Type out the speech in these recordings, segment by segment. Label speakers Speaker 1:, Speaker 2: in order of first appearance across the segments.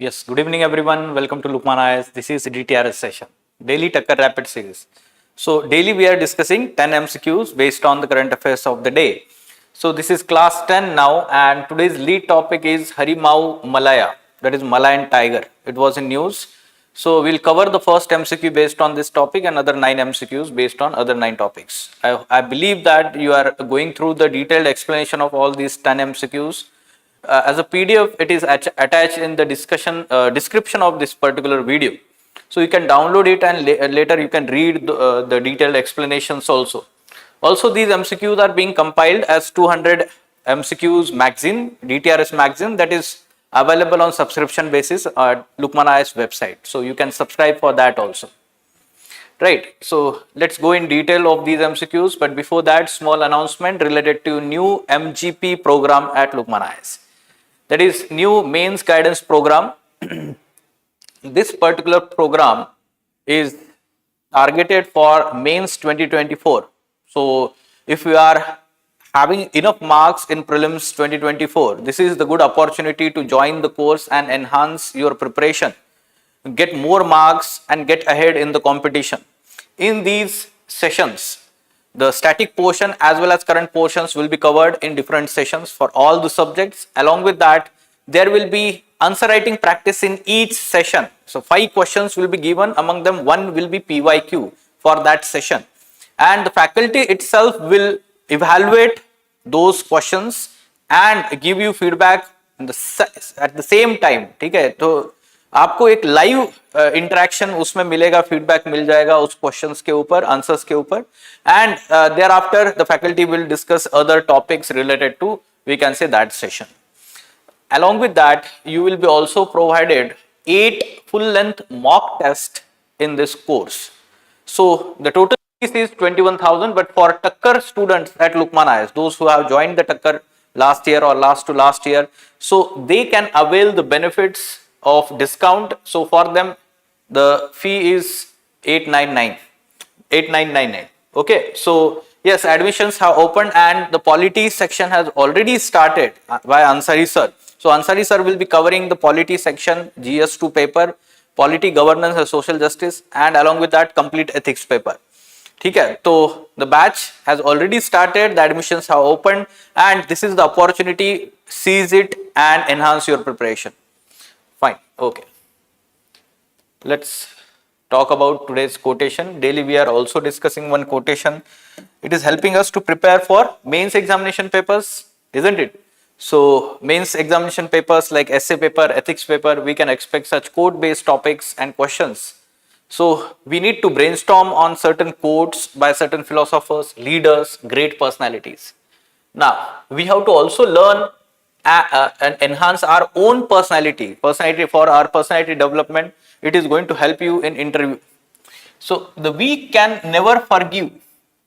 Speaker 1: Yes, good evening everyone. Welcome to Lukmaan IAS. This is DTRS session, daily Takkar Rapid Series. So daily we are discussing 10 MCQs based on the current affairs of the day. So this is class 10 now, and today's lead topic is Harimau Malaya, that is Malayan tiger. It was in news. So we'll cover the first MCQ based on this topic and other 9 MCQs based on other 9 topics. I believe that you are going through the detailed explanation of all these 10 MCQs. As a PDF, it is attached in the description of this particular video. So you can download it, and later you can read the detailed explanations also. Also, these MCQs are being compiled as 200 MCQs magazine, DTRS magazine, that is available on subscription basis at Lukmaan IAS website. So you can subscribe for that also. Right, so let's go in detail of these MCQs, but before that, small announcement related to new MGP program at Lukmaan IAS. That is new mains guidance program. This particular program is targeted for mains 2024. So if you are having enough marks in prelims 2024, this is the good opportunity to join the course and enhance your preparation, get more marks and get ahead in the competition. In these sessions, the static portion as well as current portions will be covered in different sessions for all the subjects. Along with that, there will be answer writing practice in each session. So 5 questions will be given, among them 1 will be PYQ for that session. And the faculty itself will evaluate those questions and give you feedback at the same time. ठीक है, तो आपको एक live interaction उसमें मिलेगा, feedback मिल जाएगा उस questions के ऊपर, आंसर्स के ऊपर, and thereafter the faculty will discuss other topics related to, we can say, that session. Along with that, you will be also provided 8 full length mock tests in this course. So the total fees is 21,000, but for Takkar students at Lukmaan IAS, those who have joined the Takkar last year or last to last year, so they can avail the benefits of discount. So for them, the fee is 8999. Okay, so yes, admissions have opened and the polity section has already started by Ansari sir. So Ansari sir will be covering the polity section, GS2 paper, polity, governance and social justice, and along with that complete ethics paper. ठीक है, तो the batch has already started, the admissions have opened, and this is the opportunity. Seize it and enhance your preparation. Fine, okay. Let's talk about today's quotation. Daily we are also discussing one quotation. It is helping us to prepare for mains examination papers, isn't it? So mains examination papers like essay paper, ethics paper, we can expect such quote based topics and questions. So we need to brainstorm on certain quotes by certain philosophers, leaders, great personalities. Now we have to also learn and enhance our own personality for our personality development. It is going to help you in interview. So the weak can never forgive.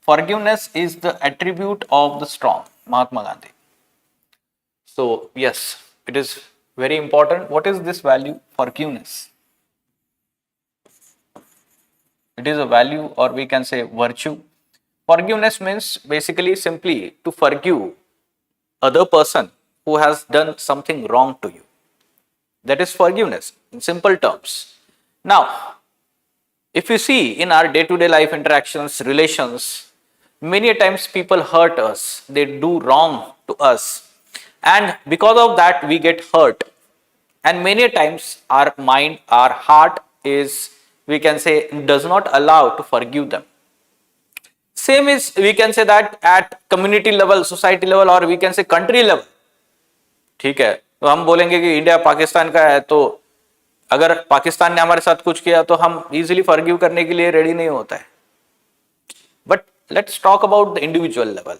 Speaker 1: Forgiveness is the attribute of the strong. Mahatma Gandhi. So yes, it is very important. What is this value? Forgiveness. It is a value, or we can say virtue. Forgiveness means basically simply to forgive other person who has done something wrong to you. That is forgiveness in simple terms. Now, if you see in our day-to-day life interactions, relations, many times people hurt us, they do wrong to us, and because of that we get hurt, and many times our mind, our heart is, we can say, does not allow to forgive them. Same is, we can say that at community level, society level, or we can say country level. ठीक है, तो हम बोलेंगे कि India Pakistan का है, तो अगर पाकिस्तान ने हमारे साथ कुछ किया तो हम इजीली फॉरगिव करने के लिए रेडी नहीं होता है. But let's talk about the individual level.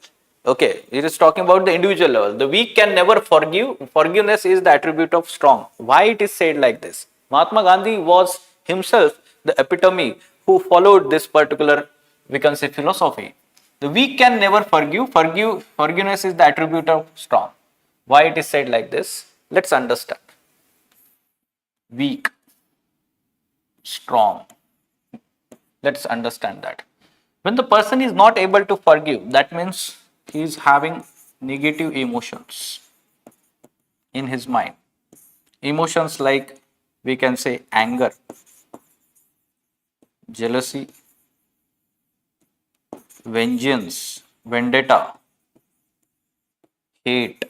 Speaker 1: Okay, it is talking about the individual level. The weak can never forgive. Forgiveness is the attribute of strong. Why it is said like this? Mahatma Gandhi was himself the epitome who followed this particular, we can say, philosophy. The weak can never forgive. Forgiveness is the attribute of strong. Why it is said like this? Let's understand. Weak, strong. Let's understand that. When the person is not able to forgive, that means he is having negative emotions in his mind. Emotions like we can say anger, jealousy, vengeance, vendetta, hate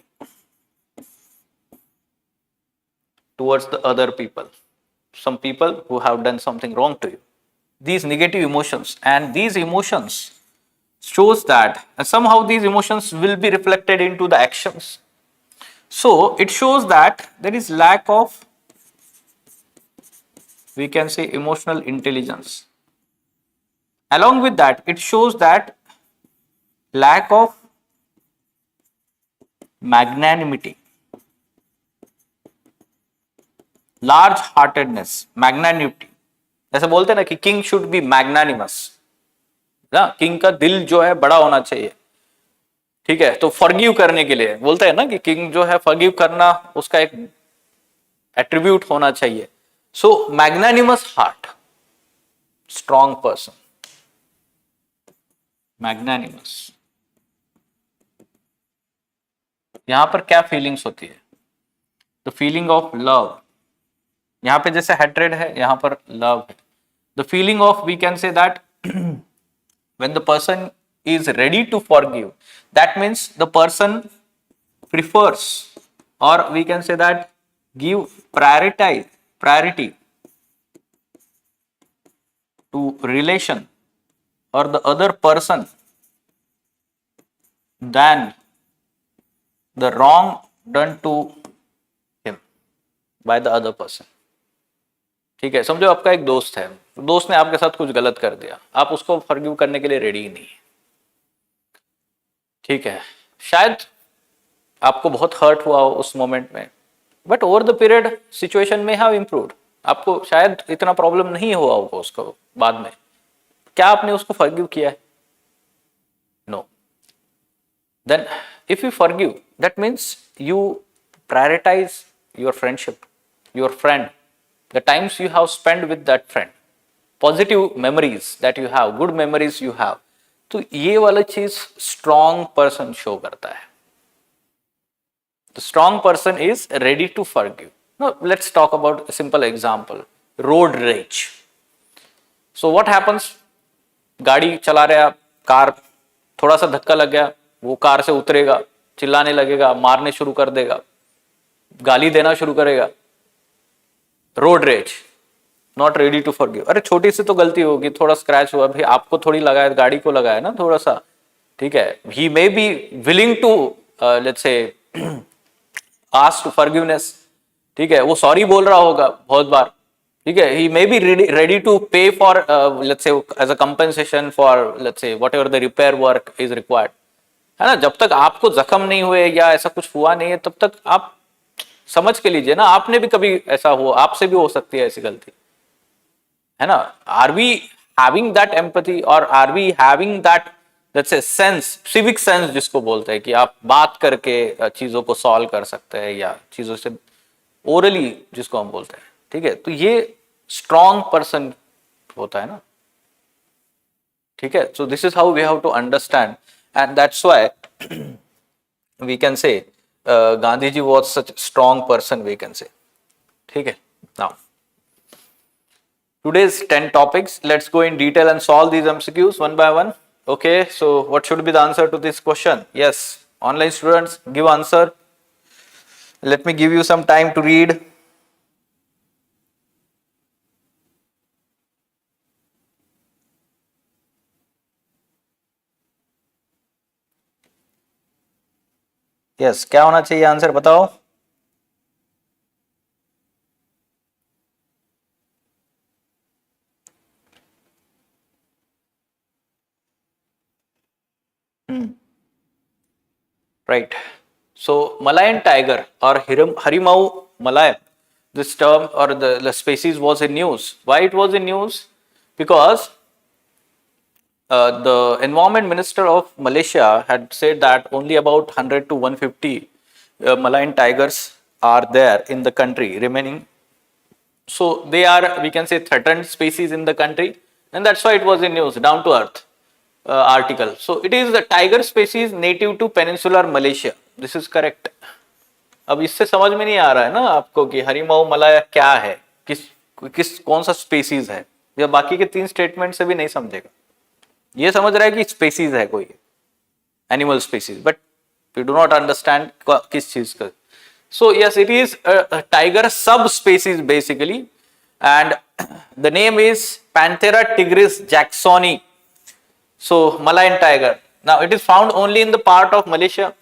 Speaker 1: towards the other people, some people who have done something wrong to you. These negative emotions, and these emotions shows that somehow these emotions will be reflected into the actions. So it shows that there is lack of, we can say, emotional intelligence. Along with that, it shows that lack of magnanimity, large heartedness, magnanimity. जैसे बोलते हैं ना कि king should be magnanimous ना, king का दिल जो है बड़ा होना चाहिए. ठीक है, तो फॉरगिव करने के लिए बोलते हैं ना कि किंग जो है फॉरगिव करना उसका एक एट्रीब्यूट होना चाहिए. So magnanimous heart, strong person, magnanimous. यहां पर क्या फीलिंग्स होती है? The feeling of love. यहां पे जैसे हेट्रेड है, यहां पर लव है. The feeling of, we can say that when the person is ready to forgive, that means the person prefers, or we can say that give priority to relation or the other person than the wrong done to him by the other person. ठीक है, समझो आपका एक दोस्त है, दोस्त ने आपके साथ कुछ गलत कर दिया, आप उसको फॉरगिव करने के लिए रेडी ही नहीं है. ठीक है, शायद आपको बहुत हर्ट हुआ हो उस मोमेंट में, but over the period situation में हैव इम्प्रूव्ड. आपको शायद इतना प्रॉब्लम नहीं हुआ होगा उसको बाद में. क्या आपने उसको फॉरगिव किया है? No. Then if you forgive, that means you prioritize your friendship, your friend, the times you have spent with that friend, positive memories that you have, good memories you have. तो ये वाला चीज strong person show करता है. The strong person is ready to forgive. Now let's talk about a simple example, road rage. So what happens? गाड़ी चला रहे आप, कार, थोड़ा सा धक्का लग गया, वो कार से उतरेगा, चिल्लाने लगेगा, मारने शुरू कर देगा, गाली देना शुरू करेगा. Road rage, not ready to forgive. अरे छोटी सी तो गलती होगी, थोड़ा स्क्रैच हुआ, भाई आपको थोड़ी लगा है, गाड़ी को लगा है ना थोड़ा सा. ठीक है, he may be willing to let's say ask forgiveness. ठीक है, वो सॉरी बोल रहा होगा बहुत बार. ठीक है, he may be ready to pay for let's say as a compensation for let's say whatever the repair work is required. है ना, जब तक आपको जख्म नहीं हुए या ऐसा कुछ हुआ नहीं है, तब तक आप समझ के लीजिए ना, आपने भी कभी ऐसा हुआ, आपसे भी हो सकती है ऐसी गलती. है ना. Are we having that empathy, और are we having that let's say sense, civic sense जिसको बोलते हैं, कि आप बात करके चीजों को सॉल्व कर सकते हैं, या चीजों से ओरली जिसको हम बोलते हैं. ठीक है, तो ये स्ट्रॉन्ग पर्सन होता है ना. ठीक है, so this is how we have to understand, and that's why we can say Gandhiji was such a strong person, we can say. ठीक है. Now, today's 10 topics. Let's go in detail and solve these MCQs one by one. Okay. So, what should be the answer to this question? Yes, online students, give answer. Let me give you some time to read. Yes, क्या होना चाहिए answer बताओ. Right. So Malayan tiger or Harimau Malayan, this term or the species was in news. Why it was in news? Because the environment minister of Malaysia had said that only about 100 to 150 Malayan tigers are there in the country remaining. So they are, we can say, threatened species in the country, and that's why it was in news, down to earth article. So it is the tiger species native to peninsular Malaysia. This is correct. अब इससे समझ में नहीं आ रहा है ना आपको कि हरिमाऊ मलाया क्या है. किस कौन सा स्पेसीज है, या बाकी के 3 स्टेटमेंट से भी नहीं समझेगा। ये समझ रहा है कि स्पेसीज है कोई animal species, but we do not understand किस चीज का। So yes, it is tiger sub species basically, and the name is Panthera tigris jacksoni. So Malayan tiger. Now it is found only in the part of Malaysia.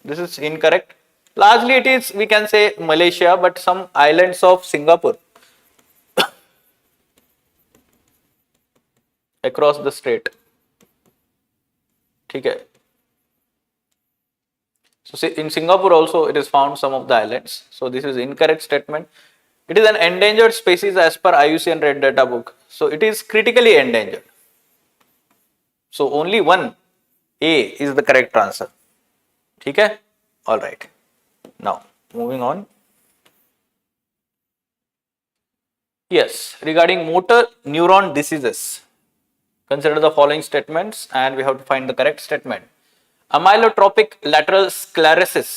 Speaker 1: This is incorrect. Largely it is, we can say, Malaysia, but some islands of Singapore across the strait. ठीक है. So in Singapore also it is found some of the islands. So this is incorrect statement. It is an endangered species as per IUCN Red Data book. So it is critically endangered. So only one A is the correct answer. ठीक है? All right. Now moving on. Yes, regarding motor neuron diseases, consider the following statements and we have to find the correct statement. Amyotrophic lateral sclerosis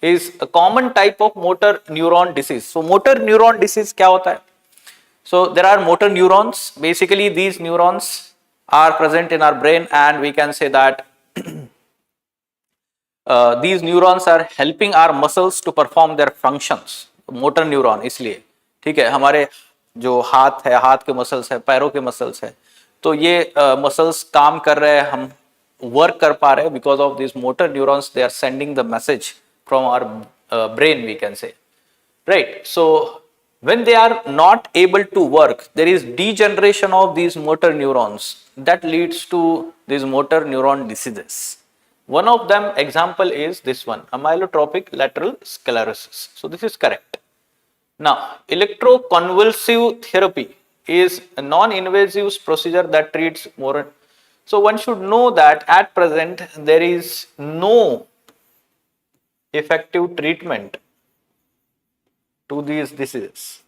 Speaker 1: is a common type of motor neuron disease. So motor neuron disease क्या होता है? So there are motor neurons. Basically these neurons are present in our brain, and we can say that these neurons are helping our muscles to perform their functions. motor neuron इसलिए, ठीक है, हमारे जो हाथ है, हाथ के मसल्स है, पैरों के मसल्स है, तो ये मसल्स काम कर रहे हैं, हम वर्क कर पा रहे हैं because of these motor neurons. They are sending the message from our brain, we can say, right? So when they are not able to work, there is degeneration of these motor neurons that leads to these motor neuron diseases. One of them example is this one, amyotrophic lateral sclerosis. So this is correct. Now electroconvulsive therapy is a non-invasive procedure that treats more. So one should know that at present there is no effective treatment to these diseases.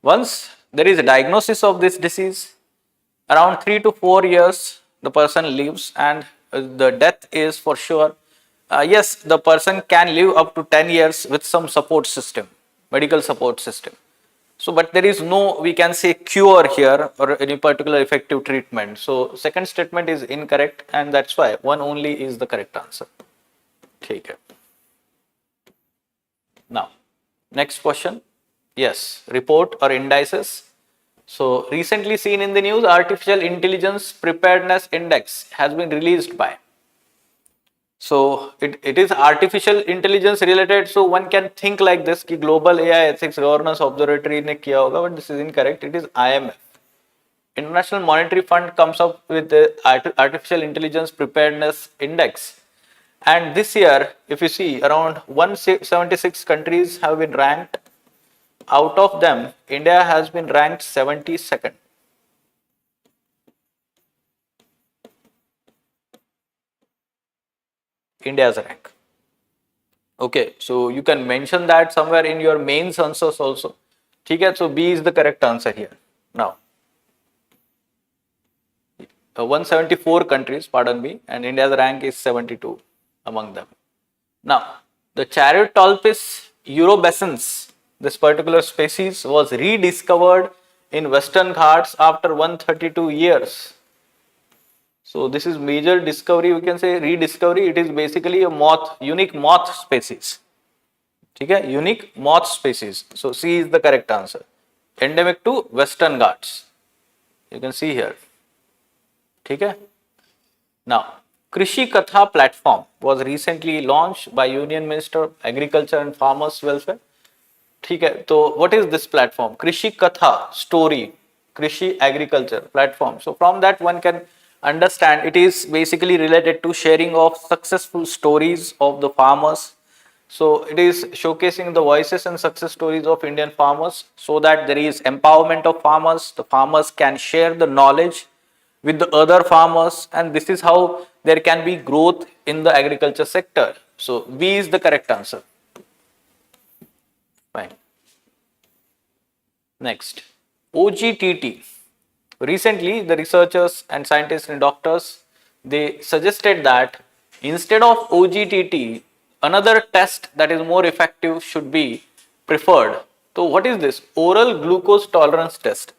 Speaker 1: Once there is a diagnosis of this disease, around 3 to 4 years the person lives, and the death is for sure. Yes, the person can live up to 10 years with some support system, medical support system. So but there is no, we can say, cure here or any particular effective treatment. So second statement is incorrect, and that's why one only is the correct answer. ठीक है. Now next question. Yes, report or indices. So recently seen in the news, artificial intelligence preparedness index has been released by. So it is artificial intelligence related. So one can think like this कि global AI ethics governance observatory ने किया होगा, but this is incorrect. It is IMF. International Monetary Fund comes up with the artificial intelligence preparedness index. And this year, if you see, around 176 countries have been ranked. Out of them, India has been ranked 72nd. India's rank. Okay, so you can mention that somewhere in your mains answers also. ठीक है, so B is the correct answer here. Now, 174 countries, pardon me, and India's rank is 72 among them. Now, the Chariotolpis eurobescens, this particular species, was rediscovered in Western Ghats after 132 years. So this is major discovery, we can say rediscovery. It is basically a moth, unique moth species. ठीक है, unique moth species. So C is the correct answer. Endemic to Western Ghats. You can see here. ठीक है. Now, Krishi Katha platform was recently launched by Union Minister of Agriculture and Farmers Welfare. ठीक है, तो what is this platform? Krishi Katha story, Krishi agriculture platform. So from that one can understand it is basically related to sharing of successful stories of the farmers. So it is showcasing the voices and success stories of Indian farmers so that there is empowerment of farmers. The farmers can share the knowledge with the other farmers, and this is how there can be growth in the agriculture sector. So B is the correct answer. Fine. Next, OGTT. Recently, the researchers and scientists and doctors, they suggested that instead of OGTT, another test that is more effective should be preferred. So what is this? Oral glucose tolerance test.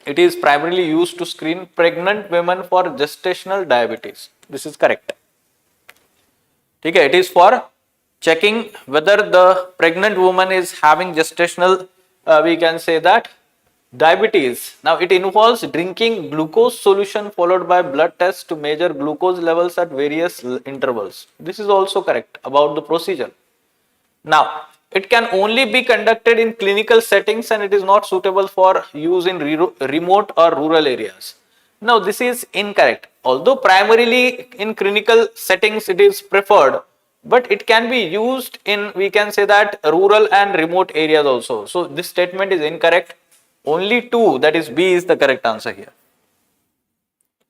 Speaker 1: It is primarily used to screen pregnant women for gestational diabetes. This is correct. Okay, it is for checking whether the pregnant woman is having gestational, we can say that, diabetes. Now it involves drinking glucose solution followed by blood tests to measure glucose levels at various intervals. This is also correct about the procedure. Now it can only be conducted in clinical settings and it is not suitable for use in remote or rural areas. Now this is incorrect. Although primarily in clinical settings it is preferred, but it can be used in, we can say that, rural and remote areas also. So this statement is incorrect. Only 2, that is B is the correct answer here.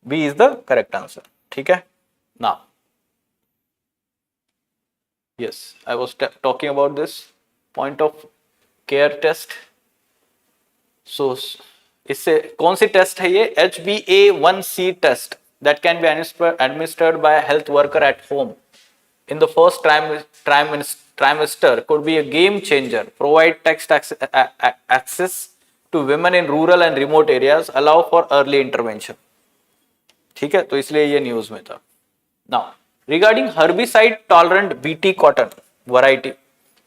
Speaker 1: B is the correct answer. Okay? Now, yes, I was talking about this point of care test. So इससे कौन सी test है ये? HbA1c test that can be administered by a health worker at home in the first trimester could be a game changer. Provide text access to women in rural and remote areas, allow for early intervention. ठीक है, तो इसलिए ये news में था. Now, regarding herbicide tolerant BT cotton variety,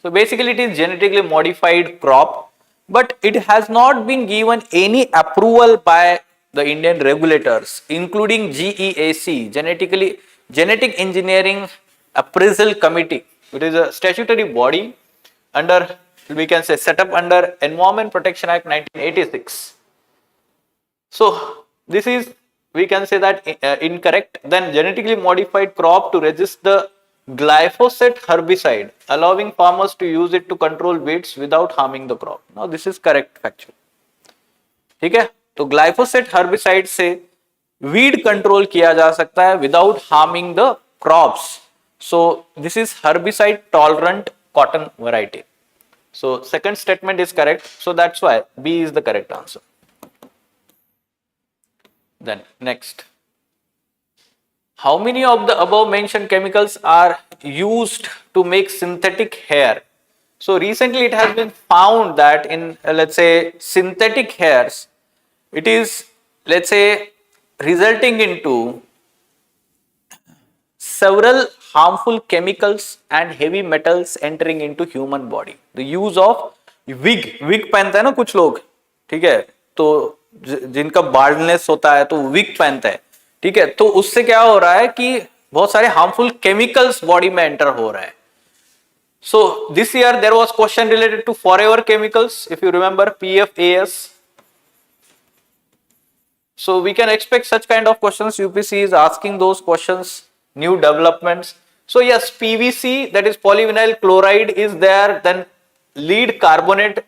Speaker 1: so basically it is genetically modified crop, but it has not been given any approval by the Indian regulators, including GEAC, Genetic Engineering Appraisal Committee. It is a statutory body under, we can say, set up under Environment Protection Act 1986. So this is, we can say that, incorrect. Then genetically modified crop to resist the glyphosate herbicide, allowing farmers to use it to control weeds without harming the crop. Now this is correct factual. ठीक है, तो glyphosate herbicide से weed control किया जा सकता है without harming the crops. So this is herbicide tolerant cotton variety. So second statement is correct. So that's why B is the correct answer. Then next, how many of the above mentioned chemicals are used to make synthetic hair? So recently it has been found that in, let's say, synthetic hairs, it is, let's say, resulting into several harmful chemicals and heavy metals entering into human body. The use of wig पहनते हैं ना कुछ लोग, ठीक है, तो जिनका baldness होता है तो विग पहनते हैं, ठीक है, तो उससे क्या हो रहा है कि बहुत सारे हार्मफुल केमिकल्स बॉडी में एंटर हो रहा है. So this year there was question related to forever chemicals, if you remember, PFAS. So we can expect such kind of questions. UPSC is asking those questions, new developments. So yes, PVC, that is polyvinyl chloride, is there. Then lead carbonate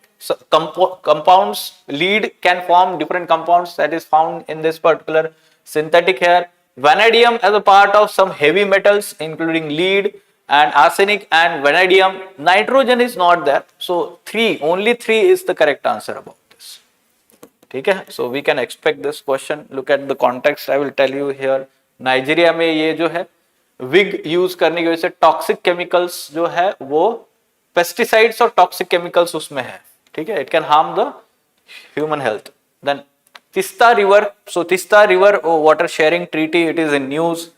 Speaker 1: compounds, lead can form different compounds that is found in this particular synthetic hair. Vanadium as a part of some heavy metals including lead and arsenic and vanadium. Nitrogen is not there. So only 3 is the correct answer about this. Okay? So we can expect this question. Look at the context. I will tell you here. Nigeria में ये जो है wig use करने की वजह से toxic chemicals जो है वो पेस्टिसाइड्स और टॉक्सिक केमिकल्स उसमें है, ठीक है, it can harm the human health. Then Tista river, so Tista river water sharing treaty, it is in news,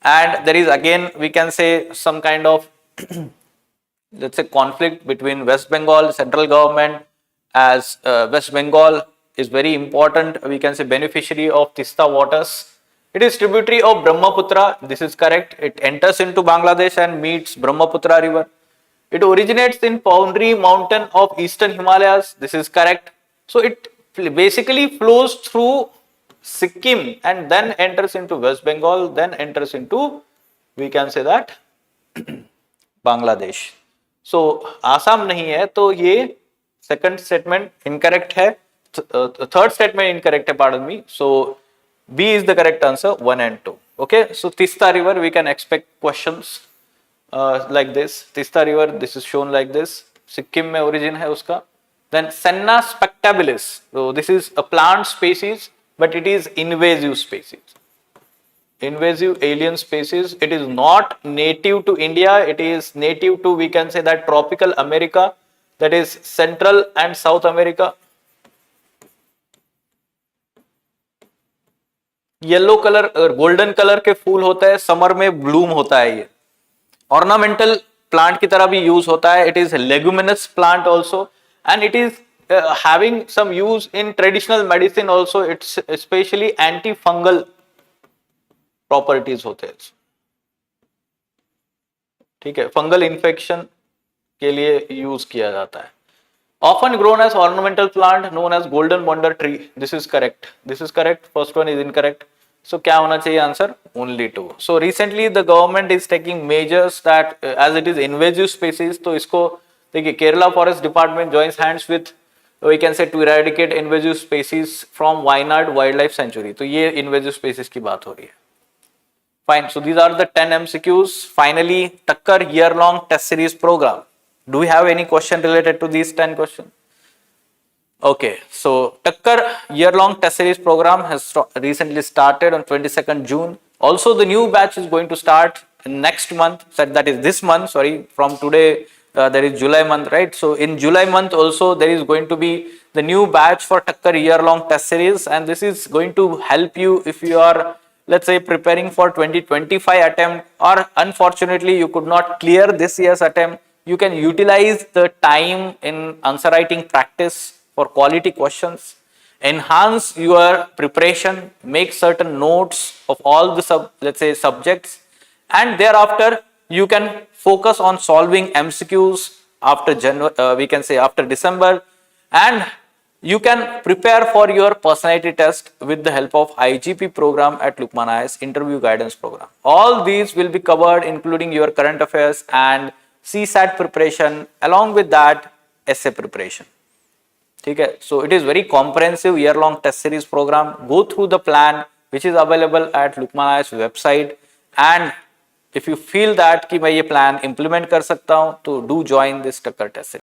Speaker 1: and there is again, we can say, some kind of let's say conflict between West Bengal central government, as West Bengal is very important, we can say, beneficiary of Tista waters. It is tributary of Brahmaputra. This is correct. It enters into Bangladesh and meets Brahmaputra river. It originates in Poundri mountain of eastern Himalayas. This is correct. So it basically flows through Sikkim and then enters into West Bengal, then enters into, we can say that, Bangladesh. So Assam नहीं है, तो ये second statement incorrect है, third statement incorrect है, pardon me. So B is the correct answer, 1 and 2. Okay, so Tista river, we can expect questions like this. Tista river, this is shown like this. Sikkim में origin है उसका. Then Senna spectabilis. So this is a plant species, but it is invasive species. Invasive alien species. It is not native to India. It is native to, we can say that, tropical America. that is Central and South America. Yellow colour और golden colour के फूल होते हैं, summer में Bloom होता है, ये ornamental plant की तरह भी यूज होता है. It is leguminous plant also and it is having some use in traditional medicine also. It's especially antifungal properties होते हैं, ठीक है, फंगल इन्फेक्शन के लिए यूज किया जाता है. Often grown as ornamental plant known as golden wonder tree. This is correct. This is correct. First one is incorrect. So क्या होना चाहिए answer? Only 2. So recently the government is taking measures that as it is invasive species, तो इसको देखिए Kerala forest department joins hands with we can say to eradicate invasive species from Wayanad Wildlife Sanctuary. तो ये invasive species की बात हो रही है. Fine. So these are the 10 MCQs. Finally, Takkar year-long test series program. Do we have any question related to these 10 questions? Okay. So Takkar year-long test series program has recently started on 22nd June. Also, the new batch is going to start next month. That is this month. Sorry, from today. There is July month, right? So in July month also there is going to be the new batch for Takkar year-long test series, and this is going to help you if you are, let's say, preparing for 2025 attempt, or unfortunately you could not clear this year's attempt. You can utilize the time in answer writing practice for quality questions, enhance your preparation, make certain notes of all the let's say subjects, and thereafter you can focus on solving MCQs after January, we can say after December, and you can prepare for your personality test with the help of IGP program at Lukmaan IAS interview guidance program. All these will be covered, including your current affairs and CSAT preparation, along with that essay preparation. Okay, so it is very comprehensive year-long test series program. Go through the plan which is available at Lukmaan IAS website, and if you feel that कि मैं ये plan implement कर सकता हूँ, तो do join this Takkar test series.